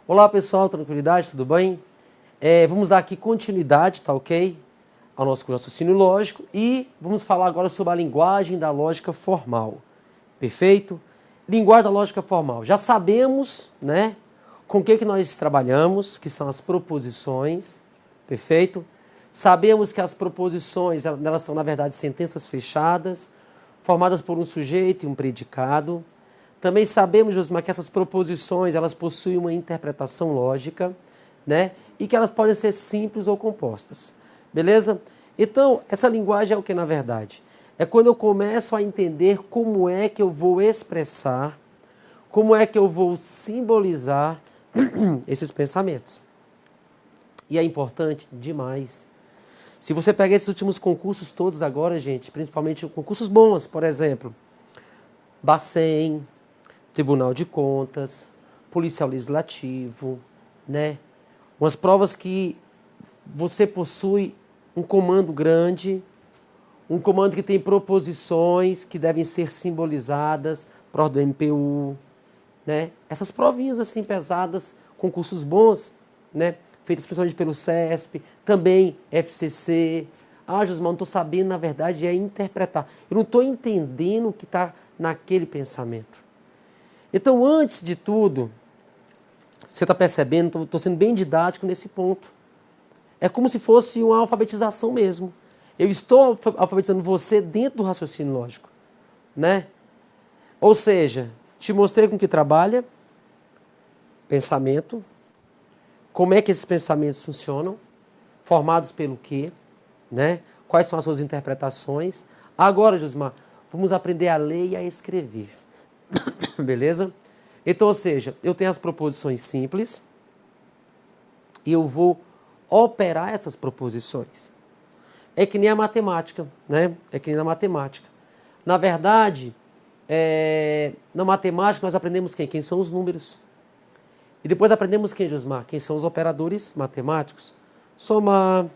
Olá pessoal, tranquilidade, tudo bem? Vamos dar aqui continuidade, tá ok? Ao nosso raciocínio lógico e vamos falar agora sobre a linguagem da lógica formal. Perfeito? Linguagem da lógica formal. Já sabemos, né, com o que nós trabalhamos, que são as proposições, perfeito? Sabemos que as proposições, elas são, na verdade, sentenças fechadas, formadas por um sujeito e um predicado. Também sabemos, Josimar, que essas proposições, elas possuem uma interpretação lógica, né? E que elas podem ser simples ou compostas. Beleza? Então, essa linguagem é o que, na verdade? É quando eu começo a entender como é que eu vou expressar, como é que eu vou simbolizar esses pensamentos. E é importante demais. Se você pegar esses últimos concursos todos agora, gente, principalmente concursos bons, por exemplo, Bacen, Tribunal de Contas, Policial Legislativo, né? Umas provas que você possui um comando grande, um comando que tem proposições que devem ser simbolizadas, prova do MPU, né? Essas provinhas assim pesadas, concursos bons, né? Feitas principalmente pelo CESP, também FCC. Ah, Josmar, não estou sabendo, na verdade, é interpretar. Eu não estou entendendo o que está naquele pensamento. Então, antes de tudo, você está percebendo, estou sendo bem didático nesse ponto. É como se fosse uma alfabetização mesmo. Eu estou alfabetizando você dentro do raciocínio lógico, né? Ou seja, te mostrei com que trabalha, pensamento, como é que esses pensamentos funcionam, formados pelo quê, né? Quais são as suas interpretações. Agora, Josmar, vamos aprender a ler e a escrever. Beleza? Então, ou seja, eu tenho as proposições simples e eu vou operar essas proposições. É que nem a matemática, né? É que nem na matemática. Na verdade, na matemática nós aprendemos quem? Quem são os números. E depois aprendemos quem, Josmar? Quem são os operadores matemáticos. Somar,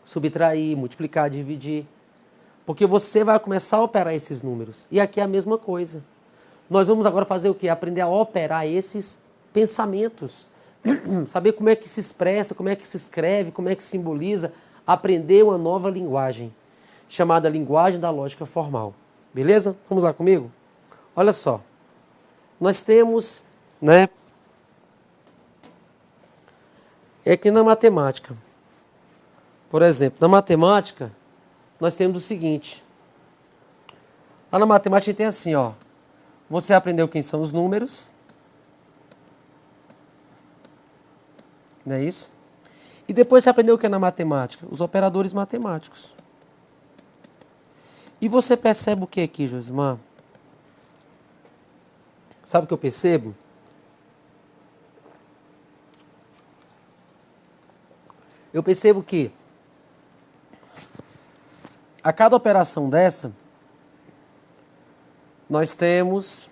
subtrair, multiplicar, dividir. Porque você vai começar a operar esses números. E aqui é a mesma coisa. Nós vamos agora fazer o quê? Aprender a operar esses pensamentos. Saber como é que se expressa, como é que se escreve, como é que simboliza. Aprender uma nova linguagem, chamada linguagem da lógica formal. Beleza? Vamos lá comigo? Olha só. Nós temos, né? É que na matemática. Por exemplo, na matemática, nós temos o seguinte. Lá na matemática a gente tem assim, ó. Você aprendeu quem são os números. Não é isso? E depois você aprendeu o que é na matemática? Os operadores matemáticos. E você percebe o que aqui, Josimar? Sabe o que eu percebo? Eu percebo que a cada operação dessa, nós temos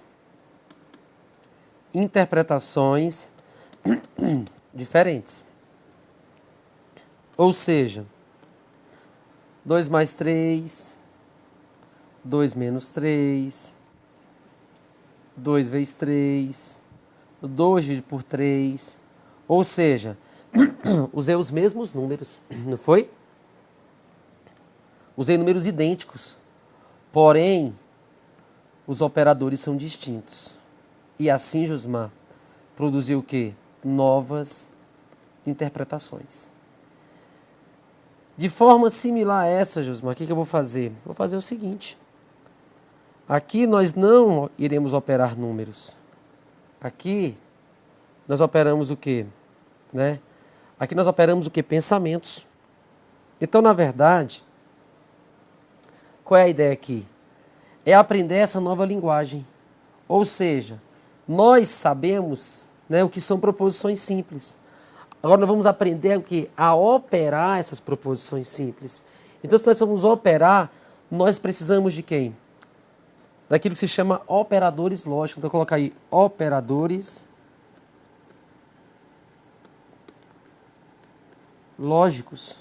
interpretações diferentes. Ou seja, 2 mais 3, 2 menos 3, 2 vezes 3, 2 dividido por 3. Ou seja, usei os mesmos números, não foi? Usei números idênticos. Porém, os operadores são distintos. E assim, Josmar, produziu o quê? Novas interpretações. De forma similar a essa, Josmar, o que eu vou fazer? Vou fazer o seguinte. Aqui nós não iremos operar números. Aqui nós operamos o quê? Né? Aqui nós operamos o quê? Pensamentos. Então, na verdade, qual é a ideia aqui? É aprender essa nova linguagem. Ou seja, nós sabemos, né, o que são proposições simples. Agora nós vamos aprender o que? A operar essas proposições simples. Então, se nós vamos operar, nós precisamos de quem? Daquilo que se chama operadores lógicos. Então, eu vou colocar aí operadores lógicos.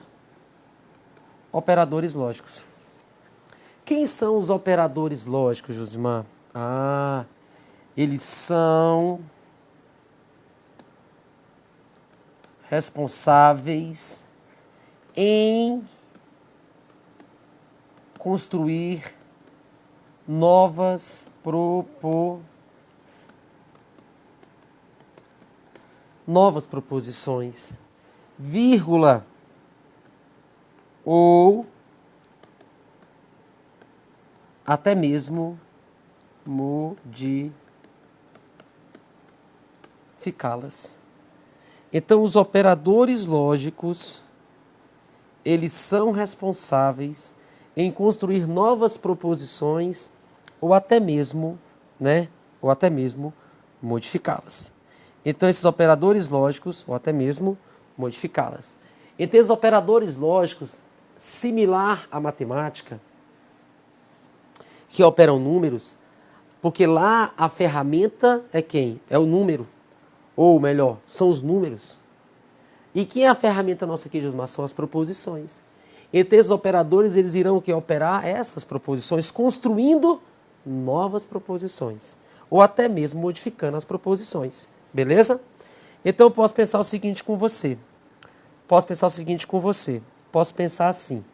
Operadores lógicos. Quem são os operadores lógicos, Josimar? Eles são responsáveis em construir novas proposições, vírgula, ou até mesmo modificá-las. Então, os operadores lógicos, eles são responsáveis em construir novas proposições ou até mesmo, modificá-las. Então, esses operadores lógicos, ou até mesmo modificá-las. Então, esses operadores lógicos, similar à matemática, que operam números, porque lá a ferramenta é quem? É o número. Ou melhor, são os números. E quem é a ferramenta nossa aqui, Josmar? São as proposições. Então, esses operadores, eles irão operar essas proposições, construindo novas proposições. Ou até mesmo modificando as proposições. Beleza? Então, eu posso pensar o seguinte com você. Posso pensar assim.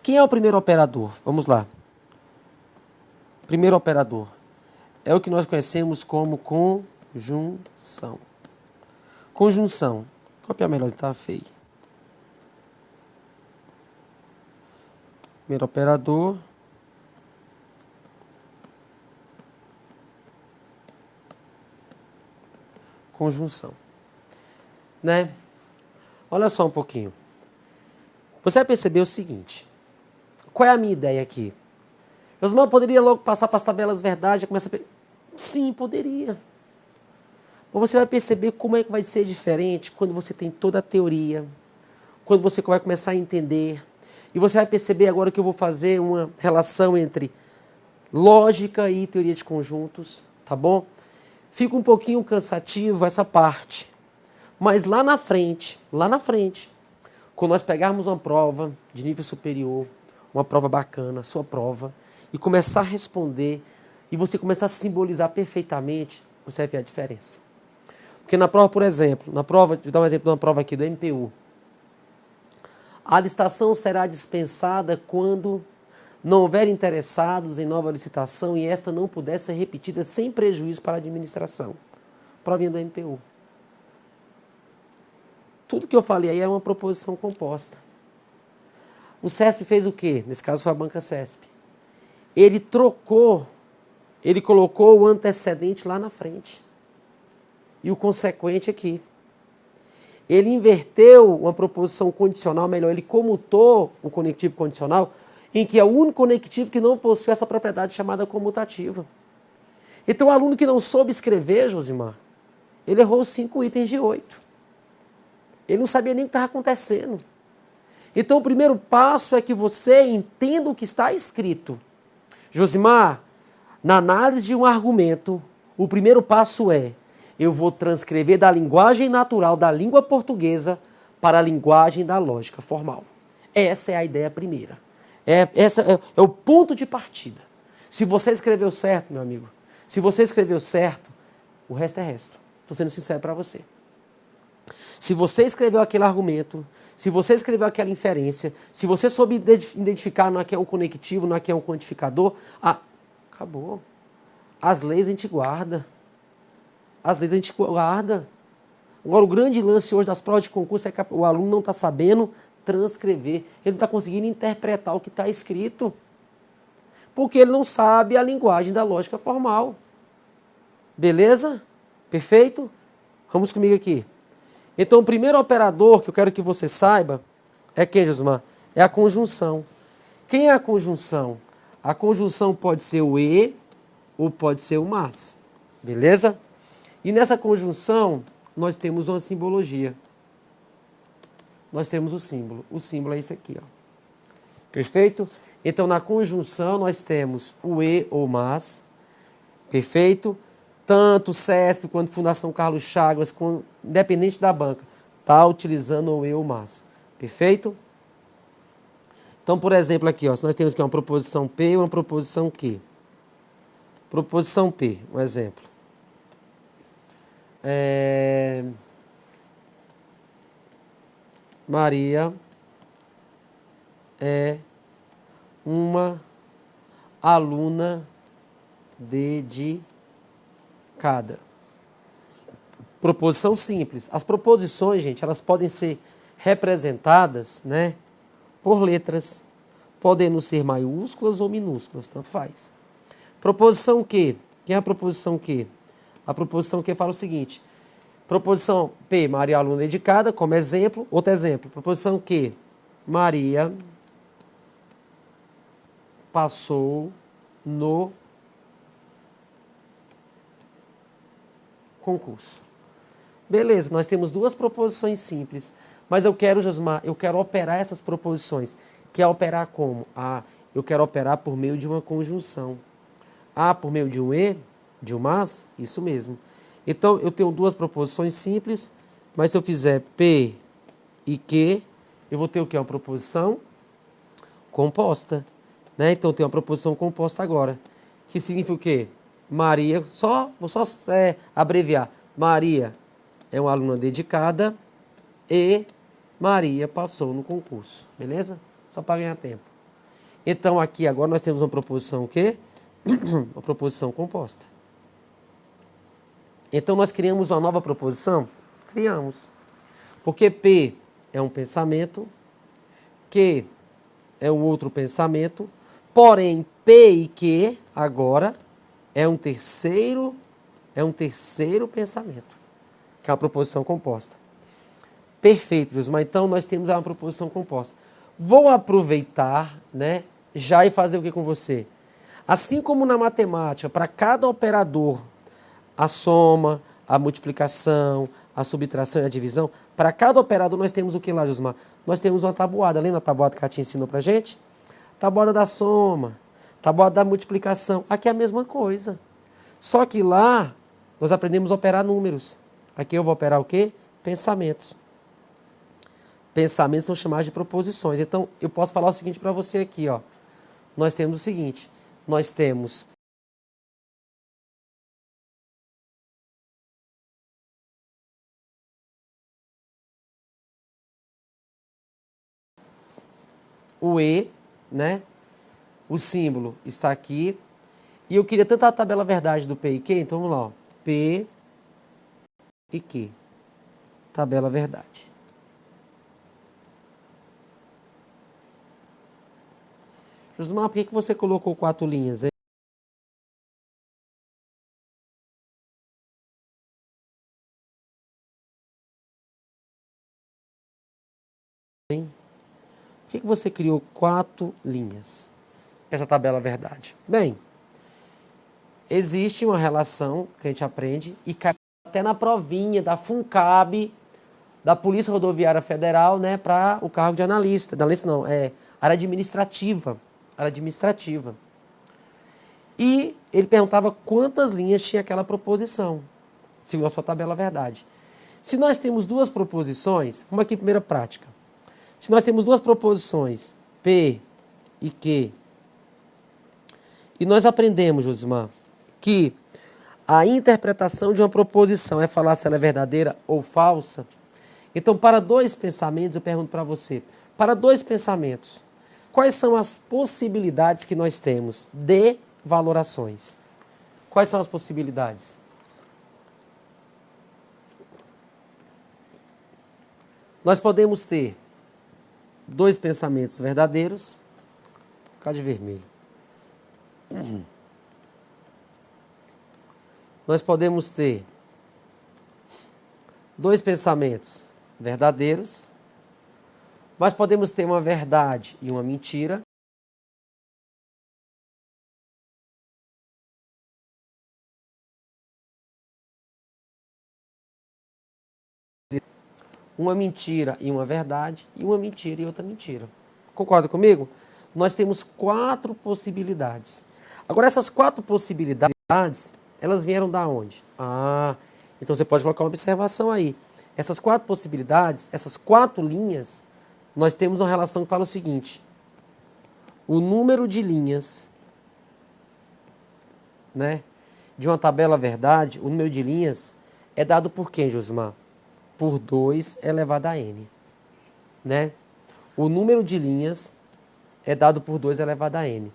Quem é o primeiro operador? Vamos lá. Primeiro operador é o que nós conhecemos como conjunção. Conjunção. Copiar melhor, tá feio. Primeiro operador. Conjunção. Né? Olha só um pouquinho. Você vai perceber o seguinte. Qual é a minha ideia aqui? Josmar, poderia logo passar para as tabelas verdade e começar a... Sim, poderia. Mas você vai perceber como é que vai ser diferente quando você tem toda a teoria, quando você vai começar a entender. E você vai perceber agora que eu vou fazer uma relação entre lógica e teoria de conjuntos, tá bom? Fica um pouquinho cansativo essa parte. Mas lá na frente, quando nós pegarmos uma prova de nível superior, uma prova bacana, sua prova, e começar a responder, e você começar a simbolizar perfeitamente, você vai ver a diferença. Porque na prova, por exemplo, vou dar um exemplo de uma prova aqui do MPU. A licitação será dispensada quando não houver interessados em nova licitação e esta não puder ser repetida sem prejuízo para a administração. Provinha do MPU. Tudo que eu falei aí é uma proposição composta. O CESP fez o quê? Nesse caso foi a banca CESP. Ele colocou o antecedente lá na frente. E o consequente aqui. Ele inverteu uma proposição condicional, melhor, ele comutou o conectivo condicional, em que é o único conectivo que não possui essa propriedade chamada comutativa. Então o aluno que não soube escrever, Josimar, ele errou 5 itens de 8. Ele não sabia nem o que estava acontecendo. Então o primeiro passo é que você entenda o que está escrito. Josimar, na análise de um argumento, o primeiro passo é: eu vou transcrever da linguagem natural da língua portuguesa para a linguagem da lógica formal. Essa é a ideia primeira. Esse é o ponto de partida. Se você escreveu certo, meu amigo, se você escreveu certo, o resto é resto. Estou sendo sincero para você. Se você escreveu aquele argumento, se você escreveu aquela inferência, se você soube identificar no que é um conectivo, no que é um quantificador, acabou. As leis a gente guarda. Agora, o grande lance hoje das provas de concurso é que o aluno não está sabendo transcrever. Ele não está conseguindo interpretar o que está escrito. Porque ele não sabe a linguagem da lógica formal. Beleza? Perfeito? Vamos comigo aqui. Então, o primeiro operador que eu quero que você saiba é quem, Josimar? É a conjunção. Quem é a conjunção? A conjunção pode ser o e ou pode ser o mas. Beleza? E nessa conjunção, nós temos uma simbologia. Nós temos o símbolo. O símbolo é esse aqui, ó. Perfeito? Então, na conjunção, nós temos o e ou mas. Perfeito? Tanto o CESP quanto a Fundação Carlos Chagas, independente da banca, está utilizando o e ou mas. Perfeito? Então, por exemplo, aqui, ó, nós temos aqui uma proposição P e uma proposição Q. Proposição P, um exemplo. Maria é uma aluna dedicada. Proposição simples. As proposições, gente, elas podem ser representadas, né, por letras, podendo ser maiúsculas ou minúsculas, tanto faz. Proposição que? Quem é a proposição que? A proposição que fala o seguinte: proposição P, Maria aluna dedicada, como exemplo. Outro exemplo, proposição que? Maria passou no concurso. Beleza, nós temos duas proposições simples, mas eu quero, Josmar, eu quero operar essas proposições. Quer operar como? Ah, eu quero operar por meio de uma conjunção. Ah, por meio de um e, de um mas? Isso mesmo. Então, eu tenho duas proposições simples, mas se eu fizer P e Q, eu vou ter o quê? Uma proposição composta. Né? Então, eu tenho uma proposição composta agora. Que significa o quê? Maria, vou só abreviar. Maria é uma aluna dedicada e Maria passou no concurso. Beleza? Só para ganhar tempo. Então, aqui agora nós temos uma proposição o quê? Uma proposição composta. Então, nós criamos uma nova proposição? Criamos. Porque P é um pensamento, Q é um outro pensamento, porém, P e Q agora é um terceiro pensamento, que é uma proposição composta. Perfeito, Josmar. Então, nós temos uma proposição composta. Vou aproveitar, né, já e fazer o que com você? Assim como na matemática, para cada operador, a soma, a multiplicação, a subtração e a divisão, para cada operador nós temos o que lá, Josmar? Nós temos uma tabuada. Lembra a tabuada que a Tia ensinou para a gente? Tabuada da soma, tabuada da multiplicação. Aqui é a mesma coisa. Só que lá nós aprendemos a operar números. Aqui eu vou operar o quê? Pensamentos. Pensamentos são chamados de proposições. Então, eu posso falar o seguinte para você aqui, ó. Nós temos o seguinte, nós temos o E, né? O símbolo está aqui. E eu queria tanto a tabela verdade do P e Q, então vamos lá, ó. P e Q. Tabela verdade. Josmar, por que você colocou 4 linhas, hein? Por que você criou 4 linhas? Essa tabela verdade. Bem, existe uma relação que a gente aprende e cai até na provinha da FUNCAB, da Polícia Rodoviária Federal, né, para o cargo de analista. Analista não, área administrativa. Área administrativa. E ele perguntava quantas linhas tinha aquela proposição, segundo a sua tabela verdade. Se nós temos duas proposições, vamos aqui primeira prática. Se nós temos duas proposições, P e Q, e nós aprendemos, Josimar, que a interpretação de uma proposição é falar se ela é verdadeira ou falsa. Então, para dois pensamentos, eu pergunto para você, para dois pensamentos, quais são as possibilidades que nós temos de valorações? Quais são as possibilidades? Nós podemos ter dois pensamentos verdadeiros, cá de vermelho. Nós podemos ter dois pensamentos verdadeiros, mas podemos ter uma verdade e uma mentira. Uma mentira e uma verdade, e uma mentira e outra mentira. Concorda comigo? Nós temos 4 possibilidades. Agora, essas 4 possibilidades, elas vieram da onde? Então você pode colocar uma observação aí. Essas 4 possibilidades, essas 4 linhas, nós temos uma relação que fala o seguinte: o número de linhas, né, de uma tabela verdade, o número de linhas é dado por quem, Josimar? Por 2 elevado a n. né? O número de linhas é dado por 2 elevado a n.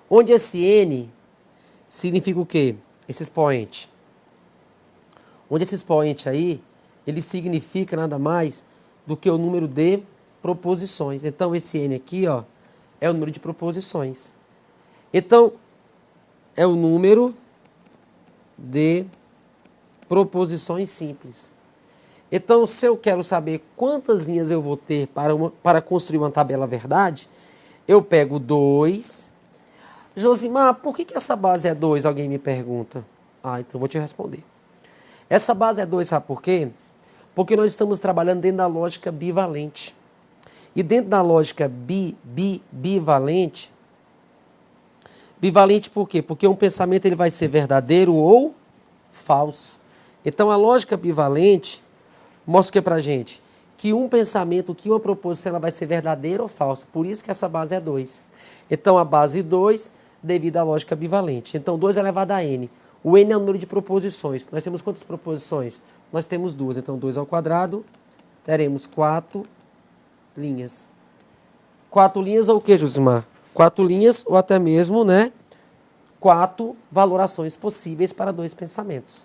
Onde esse n significa o quê? Esse expoente. Onde esse expoente aí, ele significa nada mais do que o número de proposições. Então, esse n aqui, ó, é o número de proposições. Então, é o número de proposições simples. Então, se eu quero saber quantas linhas eu vou ter para construir uma tabela verdade, eu pego 2. Josimar, por que essa base é 2? Alguém me pergunta. Ah, então eu vou te responder. Essa base é 2, sabe por quê? Porque nós estamos trabalhando dentro da lógica bivalente. E dentro da lógica bivalente, bivalente por quê? Porque um pensamento ele vai ser verdadeiro ou falso. Então a lógica bivalente mostra o que pra gente? Que um pensamento, que uma proposição ela vai ser verdadeira ou falsa. Por isso que essa base é 2. Então a base 2 devido à lógica bivalente. Então 2 elevado a n. O n é o número de proposições. Nós temos quantas proposições? Nós temos 2. Então 2 ao quadrado, teremos 4 linhas. 4 linhas ou o que, Josimar? 4 linhas ou até mesmo, né? 4 valorações possíveis para 2 pensamentos.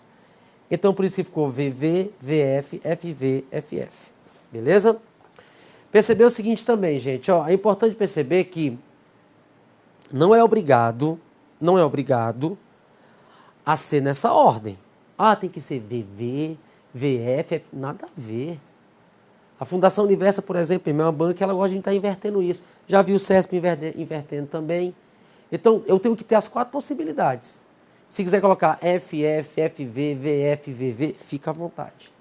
Então por isso que ficou VV, VF, FV, FF. Beleza? Percebeu o seguinte também, gente. Ó, é importante perceber que não é obrigado a ser nessa ordem. Ah, tem que ser VV, VF, nada a ver. A Fundação Universa, por exemplo, em minha banca, ela gosta de estar invertendo isso. Já vi o CESP invertendo também. Então, eu tenho que ter as 4 possibilidades. Se quiser colocar FF, FV, VF, VV, fica à vontade.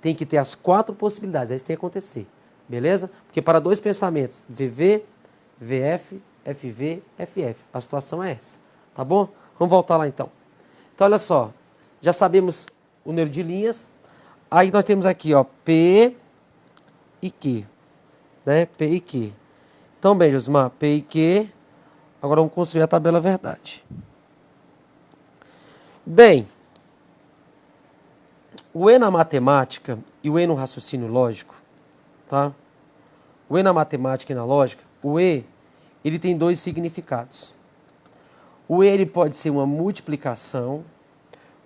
Tem que ter as 4 possibilidades, é isso que tem que acontecer. Beleza? Porque para 2 pensamentos, VV, VF, FV, FF. A situação é essa. Tá bom? Vamos voltar lá então. Então, olha só. Já sabemos o número de linhas. Aí nós temos aqui, ó, P e Q. Né? P e Q. Então, bem, Josimar, P e Q. Agora vamos construir a tabela verdade. Bem, o E na matemática e o E no raciocínio lógico, tá? O E na matemática e na lógica, o E, ele tem 2 significados. O E ele pode ser uma multiplicação,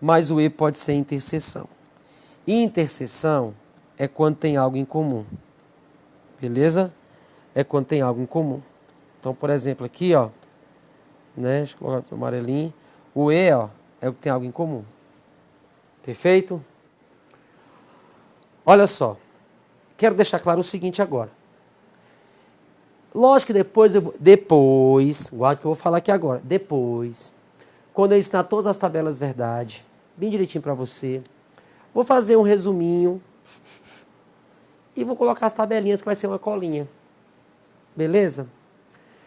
mas o E pode ser interseção. E interseção é quando tem algo em comum. Beleza? É quando tem algo em comum. Então, por exemplo, aqui, ó, né, deixa eu colocar o amarelinho. O E, ó, é o que tem algo em comum. Perfeito? Olha só. Quero deixar claro o seguinte agora. Lógico que depois, guarda que eu vou falar aqui agora. Depois, quando eu ensinar todas as tabelas verdade, bem direitinho para você, vou fazer um resuminho e vou colocar as tabelinhas que vai ser uma colinha. Beleza?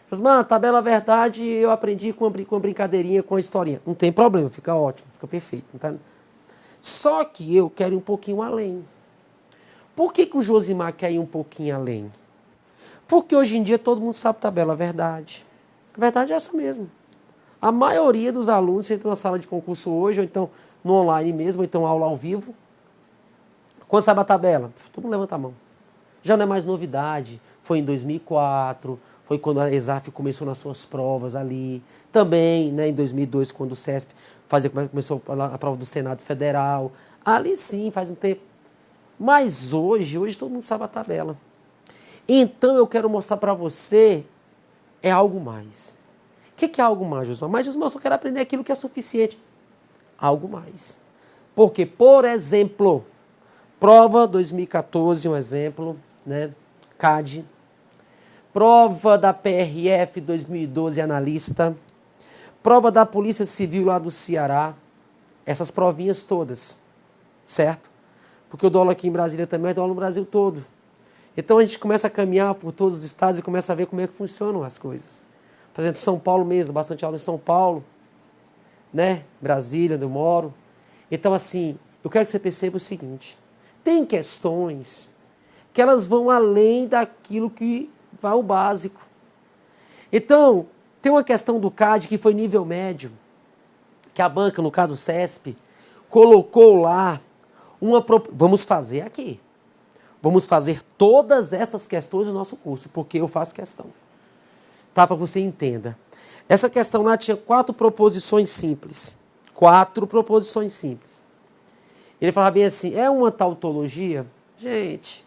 Mas, tabela verdade eu aprendi com uma brincadeirinha, com a historinha. Não tem problema, fica ótimo, fica perfeito. Não tá? Só que eu quero ir um pouquinho além. Por que o Josimar quer ir um pouquinho além? Porque hoje em dia todo mundo sabe tabela verdade. A verdade é essa mesmo. A maioria dos alunos entra na sala de concurso hoje, ou então no online mesmo, ou então aula ao vivo. Quando sabe a tabela? Todo mundo levanta a mão. Já não é mais novidade. Foi em 2004, foi quando a ESAF começou nas suas provas ali. Também, né, em 2002, quando o CESP começou a prova do Senado Federal. Ali sim, faz um tempo. Mas hoje todo mundo sabe a tabela. Então eu quero mostrar para você é algo mais. O que é algo mais, Josimar? Mas, Josimar, eu só quero aprender aquilo que é suficiente. Algo mais. Porque, por exemplo, prova 2014, um exemplo, né? CAD. Prova da PRF 2012, analista. Prova da Polícia Civil lá do Ceará. Essas provinhas todas. Certo? Porque eu dou aula aqui em Brasília também, eu dou aula no Brasil todo. Então a gente começa a caminhar por todos os estados e começa a ver como é que funcionam as coisas. Por exemplo, São Paulo mesmo, bastante aula em São Paulo, né? Brasília, onde eu moro. Então, assim, eu quero que você perceba o seguinte. Tem questões que elas vão além daquilo que vai ao básico. Então, tem uma questão do CAD que foi nível médio, que a banca, no caso o CESP, colocou lá vamos fazer aqui. vamos fazer todas essas questões do nosso curso, porque eu faço questão. Tá? Para você entenda. Essa questão lá tinha 4 proposições simples. 4 proposições simples. Ele falava bem assim, é uma tautologia? Gente,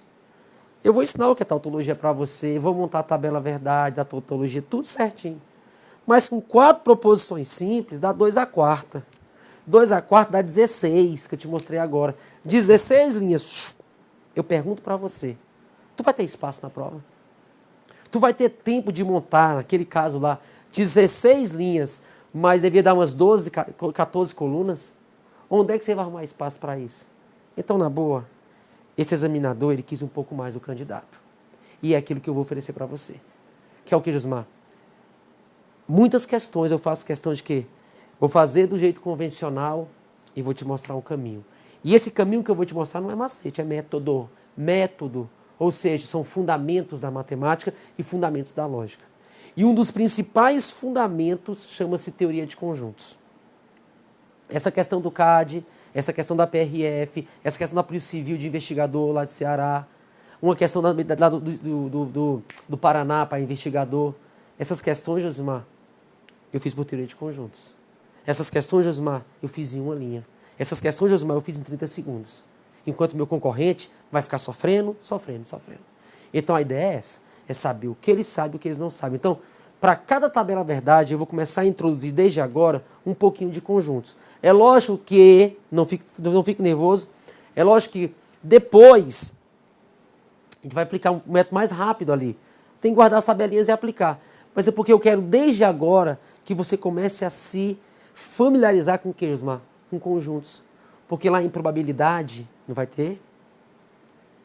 eu vou ensinar o que é tautologia para você, vou montar a tabela verdade da tautologia, tudo certinho. Mas com 4 proposições simples, dá 2 à quarta. 2 à quarta dá 16, que eu te mostrei agora. 16 linhas. Eu pergunto para você, tu vai ter espaço na prova? Tu vai ter tempo de montar, naquele caso lá, 16 linhas, mas devia dar umas 12, 14 colunas? Onde é que você vai arrumar espaço para isso? Então, na boa, esse examinador, ele quis um pouco mais do candidato. E é aquilo que eu vou oferecer para você. Que é o que, Josmar? Muitas questões eu faço questão de quê? Vou fazer do jeito convencional e vou te mostrar um caminho. E esse caminho que eu vou te mostrar não é macete, é método. Método. Ou seja, são fundamentos da matemática e fundamentos da lógica. E um dos principais fundamentos chama-se teoria de conjuntos. Essa questão do CAD, essa questão da PRF, essa questão da Polícia Civil de investigador lá de Ceará, uma questão lá do Paraná para investigador. Essas questões, Josimar, eu fiz por teoria de conjuntos. Essas questões, Josimar, eu fiz em uma linha. Essas questões, Josimar, eu fiz em 30 segundos. Enquanto meu concorrente vai ficar sofrendo. Então a ideia é essa, é saber o que eles sabem e o que eles não sabem. Então, para cada tabela verdade, eu vou começar a introduzir desde agora um pouquinho de conjuntos. É lógico que, não fique nervoso, é lógico que depois a gente vai aplicar um método mais rápido ali. Tem que guardar as tabelinhas e aplicar. Mas é porque eu quero desde agora que você comece a se familiarizar com o que, Josmar? Com conjuntos. Porque lá em probabilidade não vai ter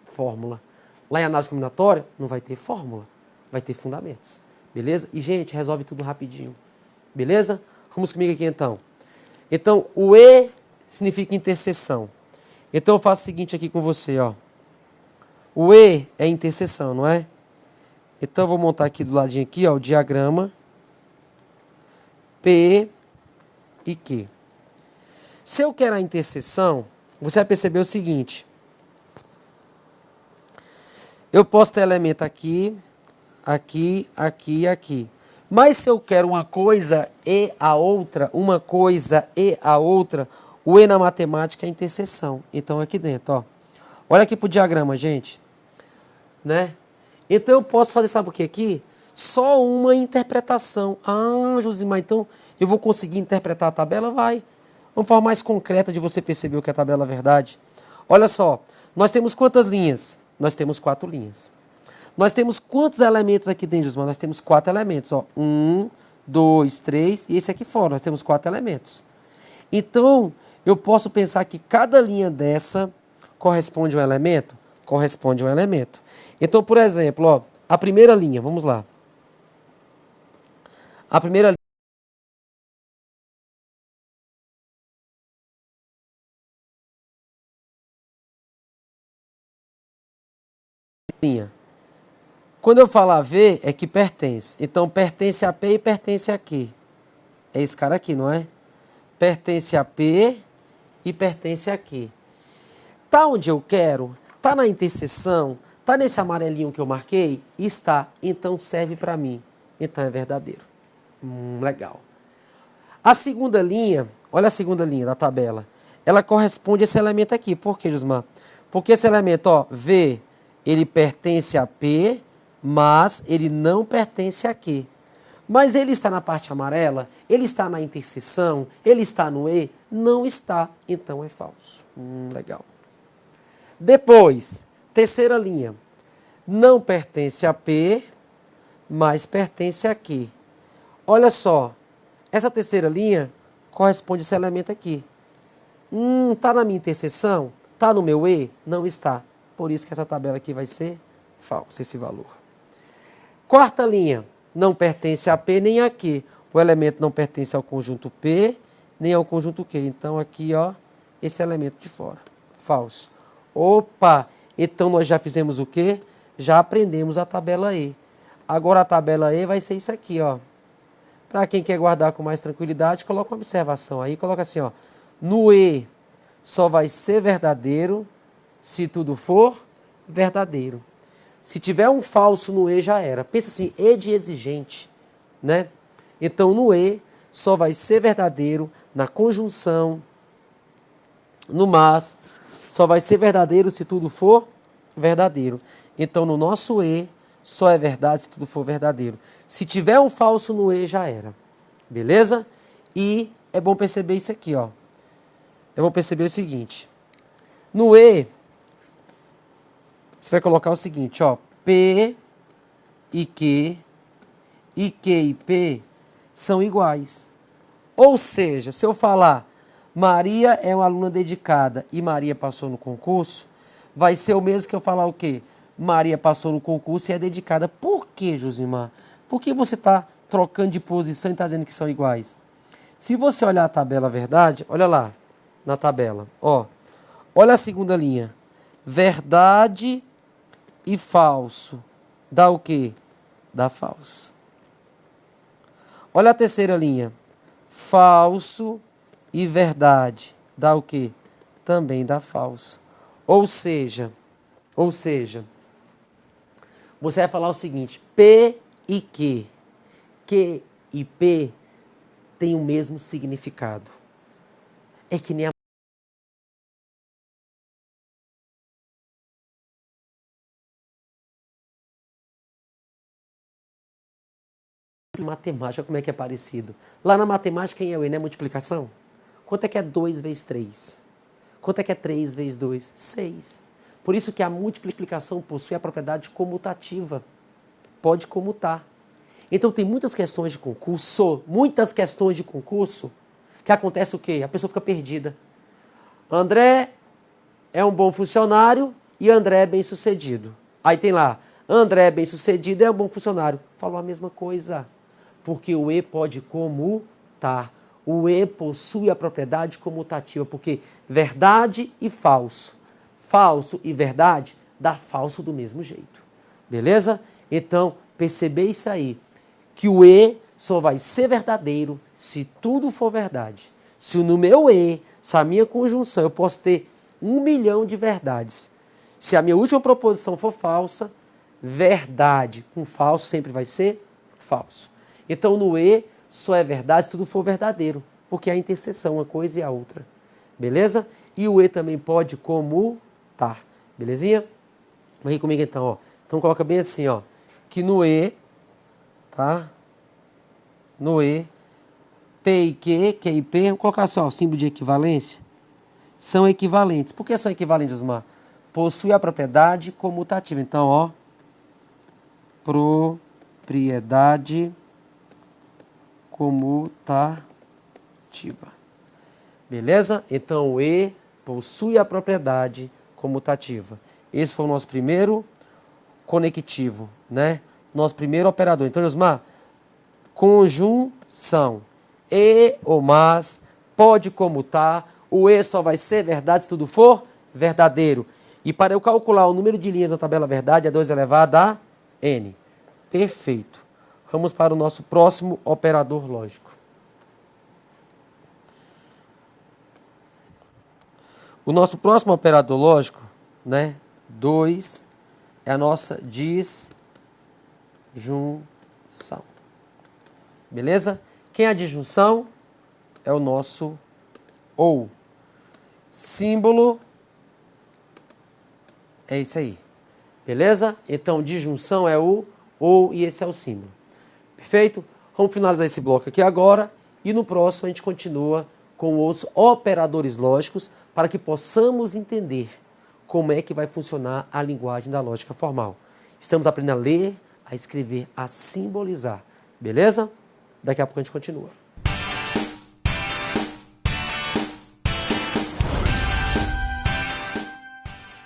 fórmula. Lá em análise combinatória não vai ter fórmula. Vai ter fundamentos. Beleza? E, gente, resolve tudo rapidinho. Beleza? Vamos comigo aqui, então. Então, o E significa interseção. Então, eu faço o seguinte aqui com você, ó. O E é interseção, não é? Então, eu vou montar aqui do ladinho aqui, ó, o diagrama P e Q. Se eu quero a interseção, você vai perceber o seguinte. Eu posso ter elemento aqui, aqui, aqui e aqui. Mas se eu quero uma coisa e a outra, o E na matemática é interseção. Então, aqui dentro, ó. Olha aqui pro diagrama, gente. Né? Então, eu posso fazer, sabe o que aqui? Só uma interpretação. Ah, Josimar, então eu vou conseguir interpretar a tabela? Vai. Uma forma mais concreta de você perceber o que é a tabela verdade. Olha só, nós temos quantas linhas? Nós temos 4 linhas. Nós temos quantos elementos aqui dentro, Josimar? Nós temos 4 elementos. Ó. 1, 2, 3 e esse aqui fora. Nós temos 4 elementos. Então, eu posso pensar que cada linha dessa corresponde a um elemento? Corresponde a um elemento. Então, por exemplo, ó, a primeira linha, vamos lá. A primeira linha. Quando eu falar V, é que pertence. Então, pertence a P e pertence a Q. É esse cara aqui, não é? Pertence a P e pertence a Q. Tá onde eu quero? Tá na interseção? Tá nesse amarelinho que eu marquei? Está. Então, serve para mim. Então, é verdadeiro. Legal. A segunda linha, olha a segunda linha da tabela. Ela corresponde a esse elemento aqui. Por quê, Josmar? Porque esse elemento, ó, V, ele pertence a P, mas ele não pertence a Q. Mas ele está na parte amarela? Ele está na interseção? Ele está no E? Não está. Então é falso. Legal. Depois, terceira linha. Não pertence a P, mas pertence a Q. Olha só. Essa terceira linha corresponde a esse elemento aqui. Está na minha interseção? Está no meu E? Não está. Por isso que essa tabela aqui vai ser falsa, esse valor. Quarta linha, não pertence a P nem a Q. O elemento não pertence ao conjunto P nem ao conjunto Q. Então aqui, ó, esse elemento de fora. Falso. Opa! Então nós já fizemos o quê? Já aprendemos a tabela E. Agora a tabela E vai ser isso aqui, ó. Para quem quer guardar com mais tranquilidade, coloca uma observação aí. Coloca assim, ó. No E só vai ser verdadeiro se tudo for verdadeiro. Se tiver um falso no E, já era. Pensa assim, E de exigente, né? Então, no E, só vai ser verdadeiro na conjunção, no mas, só vai ser verdadeiro se tudo for verdadeiro. Então, no nosso E, só é verdade se tudo for verdadeiro. Se tiver um falso no E, já era. Beleza? E é bom perceber isso aqui, ó. É bom perceber o seguinte. No E, você vai colocar o seguinte, ó. P e Q e P são iguais. Ou seja, se eu falar Maria é uma aluna dedicada e Maria passou no concurso, vai ser o mesmo que eu falar o quê? Maria passou no concurso e é dedicada. Por que, Josimar? Por que você está trocando de posição e está dizendo que são iguais? Se você olhar a tabela verdade, olha lá na tabela. Ó, olha a segunda linha. Verdade e falso. Dá o quê? Dá falso. Olha a terceira linha. Falso e verdade. Dá o quê? Também dá falso. Ou seja, você vai falar o seguinte, P e Q e P têm o mesmo significado. É que nem a matemática, como é que é parecido. Lá na matemática, quem é o E, né? Multiplicação. Quanto é que é 2 vezes 3? Quanto é que é 3 vezes 2? 6. Por isso que a multiplicação possui a propriedade comutativa. Pode comutar. Então tem muitas questões de concurso, que acontece o quê? A pessoa fica perdida. André é um bom funcionário e André é bem sucedido. Aí tem lá, André é bem sucedido e é um bom funcionário. Falou a mesma coisa. Porque o E pode comutar. O E possui a propriedade comutativa, porque verdade e falso. Falso e verdade dá falso do mesmo jeito. Beleza? Então, perceber isso aí. Que o E só vai ser verdadeiro se tudo for verdade. Se no meu E, se a minha conjunção, eu posso ter 1 milhão de verdades. Se a minha última proposição for falsa, verdade com falso sempre vai ser falso. Então, no E, só é verdade se tudo for verdadeiro, porque é a interseção, uma coisa e a outra. Beleza? E o E também pode comutar. Belezinha? Vem comigo então, ó. Então, coloca bem assim, ó. Que no E, tá? No E, P e Q e P, vamos colocar só o símbolo de equivalência. São equivalentes. Por que são equivalentes, Osmar? Possui a propriedade comutativa. Então, ó. Propriedade comutativa. Beleza? Então, o E possui a propriedade comutativa. Esse foi o nosso primeiro conectivo, né? Nosso primeiro operador. Então, Osmar, conjunção. E ou mas pode comutar. O E só vai ser verdade se tudo for verdadeiro. E para eu calcular o número de linhas na tabela verdade é 2 elevado a N. Perfeito. Vamos para o nosso próximo operador lógico. O nosso próximo operador lógico, né? 2, é a nossa disjunção. Beleza? Quem é a disjunção? É o nosso ou. Símbolo é isso aí. Beleza? Então, disjunção é o ou e esse é o símbolo. Perfeito? Vamos finalizar esse bloco aqui agora e no próximo a gente continua com os operadores lógicos para que possamos entender como é que vai funcionar a linguagem da lógica formal. Estamos aprendendo a ler, a escrever, a simbolizar. Beleza? Daqui a pouco a gente continua.